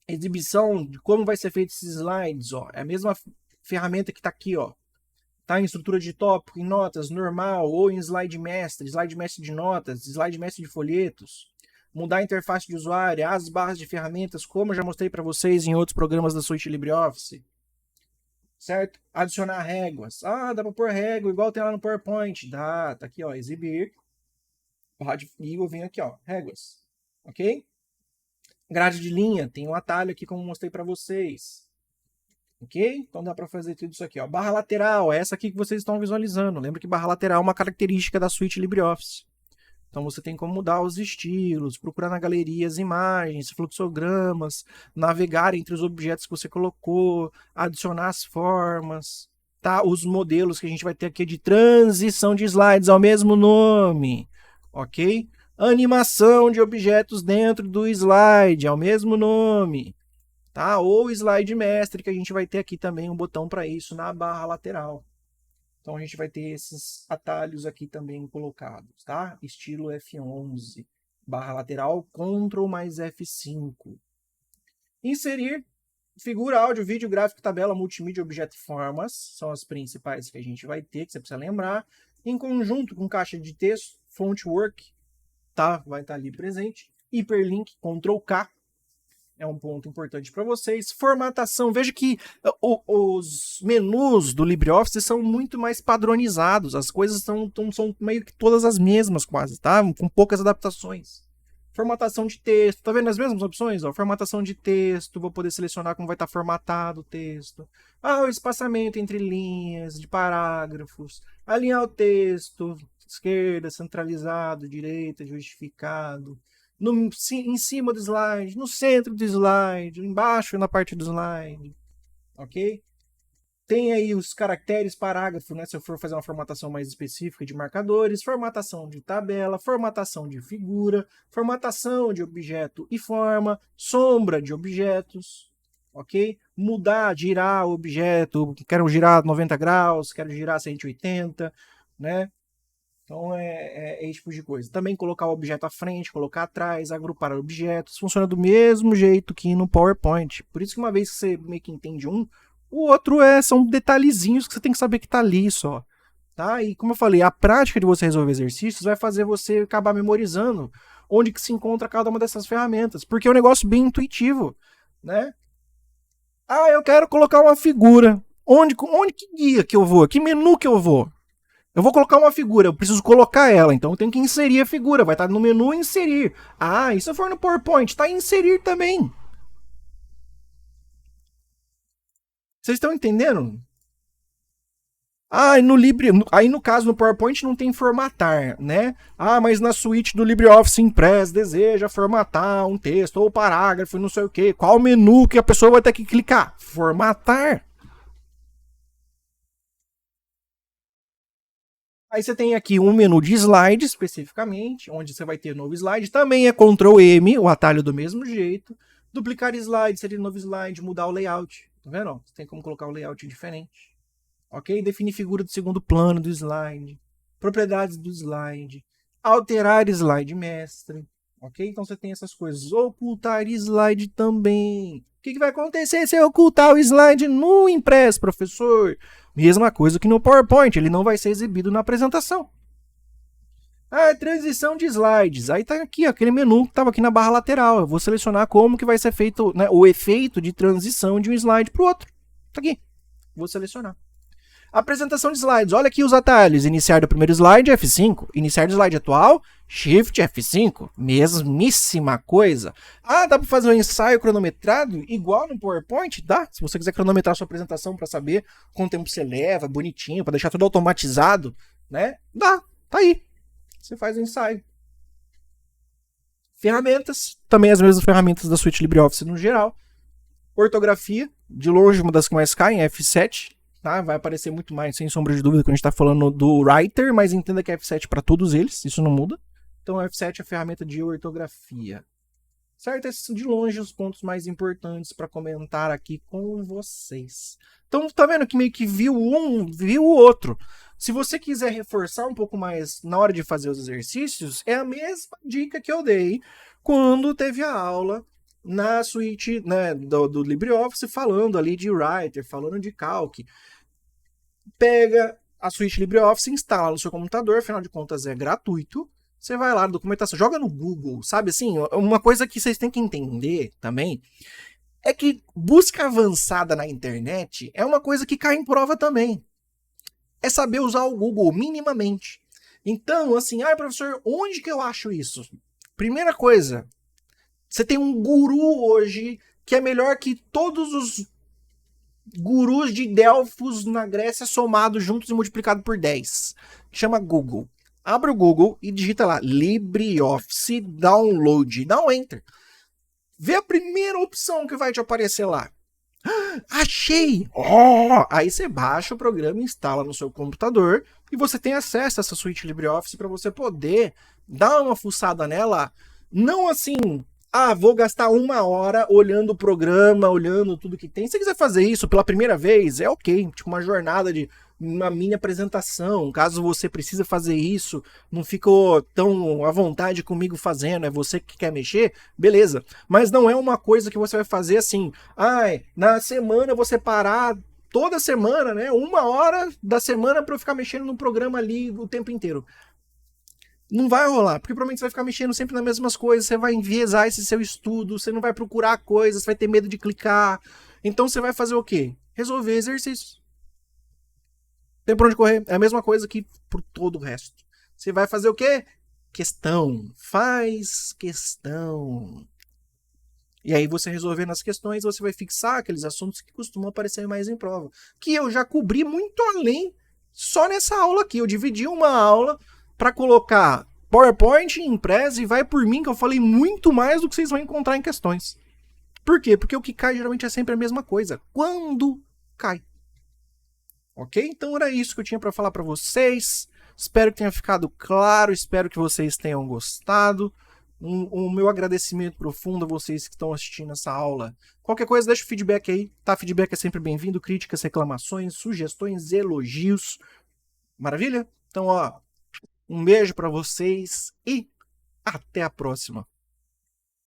exibição de como vai ser feito esses slides, ó, é a mesma ferramenta que está aqui, ó. Tá em estrutura de tópico, em notas, normal, ou em slide mestre de notas, slide mestre de folhetos. Mudar a interface de usuário, as barras de ferramentas, como eu já mostrei para vocês em outros programas da suite LibreOffice. Certo? Adicionar réguas. Ah, dá para pôr régua, igual tem lá no PowerPoint. Dá, tá aqui, ó, exibir. E eu venho aqui, ó, réguas. Ok? Grade de linha, tem um atalho aqui como eu mostrei para vocês. Ok? Então dá para fazer tudo isso aqui. Ó. Barra lateral, é essa aqui que vocês estão visualizando. Lembra que barra lateral é uma característica da suite LibreOffice. Então você tem como mudar os estilos, procurar na galeria as imagens, fluxogramas, navegar entre os objetos que você colocou, adicionar as formas, tá? Os modelos que a gente vai ter aqui de transição de slides ao mesmo nome, ok? Animação de objetos dentro do slide ao mesmo nome. Tá? Ou slide mestre, que a gente vai ter aqui também um botão para isso na barra lateral. Então a gente vai ter esses atalhos aqui também colocados, tá? Estilo F11, barra lateral, Ctrl mais F5. Inserir figura, áudio, vídeo, gráfico, tabela, multimídia, objeto e formas, são as principais que a gente vai ter, que você precisa lembrar. Em conjunto com caixa de texto, fontwork, tá? Vai estar ali presente. Hiperlink, Ctrl K, é um ponto importante para vocês. Formatação. Veja que os menus do LibreOffice são muito mais padronizados. As coisas são meio que todas as mesmas quase, tá? Com poucas adaptações. Formatação de texto. Tá vendo as mesmas opções? Ó, formatação de texto. Vou poder selecionar como vai estar formatado o texto. Ah, o espaçamento entre linhas, de parágrafos. Alinhar o texto. Esquerda, centralizado. Direita, justificado. Em cima do slide, no centro do slide, embaixo na parte do slide, ok? Tem aí os caracteres, parágrafo, né? Se eu for fazer uma formatação mais específica de marcadores, formatação de tabela, formatação de figura, formatação de objeto e forma, sombra de objetos, ok? Mudar, girar o objeto, quero girar 90 graus, quero girar 180, né? Então é esse tipo de coisa. Também colocar o objeto à frente, colocar atrás, agrupar objetos. Funciona do mesmo jeito que no PowerPoint. Por isso que uma vez que você meio que entende um, o outro são detalhezinhos que você tem que saber que está ali só. Tá? E como eu falei, a prática de você resolver exercícios vai fazer você acabar memorizando onde que se encontra cada uma dessas ferramentas. Porque é um negócio bem intuitivo. Né? Ah, eu quero colocar uma figura. Onde que guia que eu vou? Que menu que eu vou? Eu vou colocar uma figura, eu preciso colocar ela, então eu tenho que inserir a figura, vai estar no menu inserir. Ah, e se eu for no PowerPoint, está inserir também. Vocês estão entendendo? Ah, e aí no caso no PowerPoint não tem formatar, né? Ah, mas na suíte do LibreOffice Impress deseja formatar um texto ou parágrafo, não sei o quê. Qual menu que a pessoa vai ter que clicar? Formatar. Aí você tem aqui um menu de slide especificamente, onde você vai ter novo slide. Também é Ctrl M, o atalho do mesmo jeito. Duplicar slide, seria novo slide, mudar o layout. Tá vendo? Você tem como colocar o layout diferente. Ok? Definir figura do segundo plano do slide. Propriedades do slide. Alterar slide mestre. Ok? Então você tem essas coisas. Ocultar slide também. O que vai acontecer se eu ocultar o slide no Impress, professor? Mesma coisa que no PowerPoint, ele não vai ser exibido na apresentação. Ah, transição de slides. Aí tá aqui, aquele menu que estava aqui na barra lateral. Eu vou selecionar como que vai ser feito, né, o efeito de transição de um slide para o outro. Tá aqui. Vou selecionar. Apresentação de slides. Olha aqui os atalhos. Iniciar do primeiro slide, F5. Iniciar do slide atual, Shift F5. Mesmíssima coisa. Ah, dá para fazer um ensaio cronometrado igual no PowerPoint? Dá. Se você quiser cronometrar a sua apresentação para saber quanto tempo você leva, bonitinho, para deixar tudo automatizado, né? Dá. Tá aí. Você faz o ensaio. Ferramentas. Também as mesmas ferramentas da suite LibreOffice no geral. Ortografia. De longe, uma das que mais caem, F7. Tá? Vai aparecer muito mais, sem sombra de dúvida, quando a gente está falando do Writer, mas entenda que é F7 para todos eles, isso não muda. Então, F7 é a ferramenta de ortografia. certo? Esses são de longe os pontos mais importantes para comentar aqui com vocês. Então, tá vendo que meio que viu um, viu o outro. Se você quiser reforçar um pouco mais na hora de fazer os exercícios, é a mesma dica que eu dei quando teve a aula na suíte, né, do LibreOffice, falando ali de Writer, falando de Calc. Pega a suíte LibreOffice, instala no seu computador, afinal de contas é gratuito. Você vai lá na documentação, joga no Google, sabe assim? Uma coisa que vocês têm que entender também é que busca avançada na internet é uma coisa que cai em prova também. É saber usar o Google minimamente. Então, assim, professor, onde que eu acho isso? Primeira coisa, você tem um guru hoje que é melhor que todos os gurus de Delfos na Grécia somados juntos e multiplicado por 10. Chama Google. Abre o Google e digita lá LibreOffice Download. Dá um Enter. Vê a primeira opção que vai te aparecer lá. Achei! Oh! Aí você baixa o programa, instala no seu computador e você tem acesso a essa suíte LibreOffice para você poder dar uma fuçada nela. Não assim, vou gastar 1 hora olhando o programa, olhando tudo que tem. Se você quiser fazer isso pela primeira vez, é ok. Tipo uma jornada de uma mini apresentação. Caso você precise fazer isso, não ficou tão à vontade comigo fazendo, é você que quer mexer, beleza. Mas não é uma coisa que você vai fazer assim, na semana você parar toda semana, né? 1 hora da semana para eu ficar mexendo no programa ali o tempo inteiro. Não vai rolar, porque provavelmente você vai ficar mexendo sempre nas mesmas coisas, você vai enviesar esse seu estudo, você não vai procurar coisas, você vai ter medo de clicar. Então você vai fazer o quê? Resolver exercícios. Tem por onde correr. É a mesma coisa que por todo o resto. Você vai fazer o quê? Questão. Faz questão. E aí você resolvendo as questões, você vai fixar aqueles assuntos que costumam aparecer mais em prova. Que eu já cobri muito além só nessa aula aqui. Eu dividi uma aula para colocar PowerPoint, Impress e vai por mim que eu falei muito mais do que vocês vão encontrar em questões. Por quê? Porque o que cai geralmente é sempre a mesma coisa. Quando cai. Ok? Então era isso que eu tinha para falar para vocês. Espero que tenha ficado claro, espero que vocês tenham gostado. O meu agradecimento profundo a vocês que estão assistindo essa aula. Qualquer coisa, deixa o feedback aí, tá? Feedback é sempre bem-vindo, críticas, reclamações, sugestões, elogios. Maravilha? Então, um beijo para vocês e até a próxima.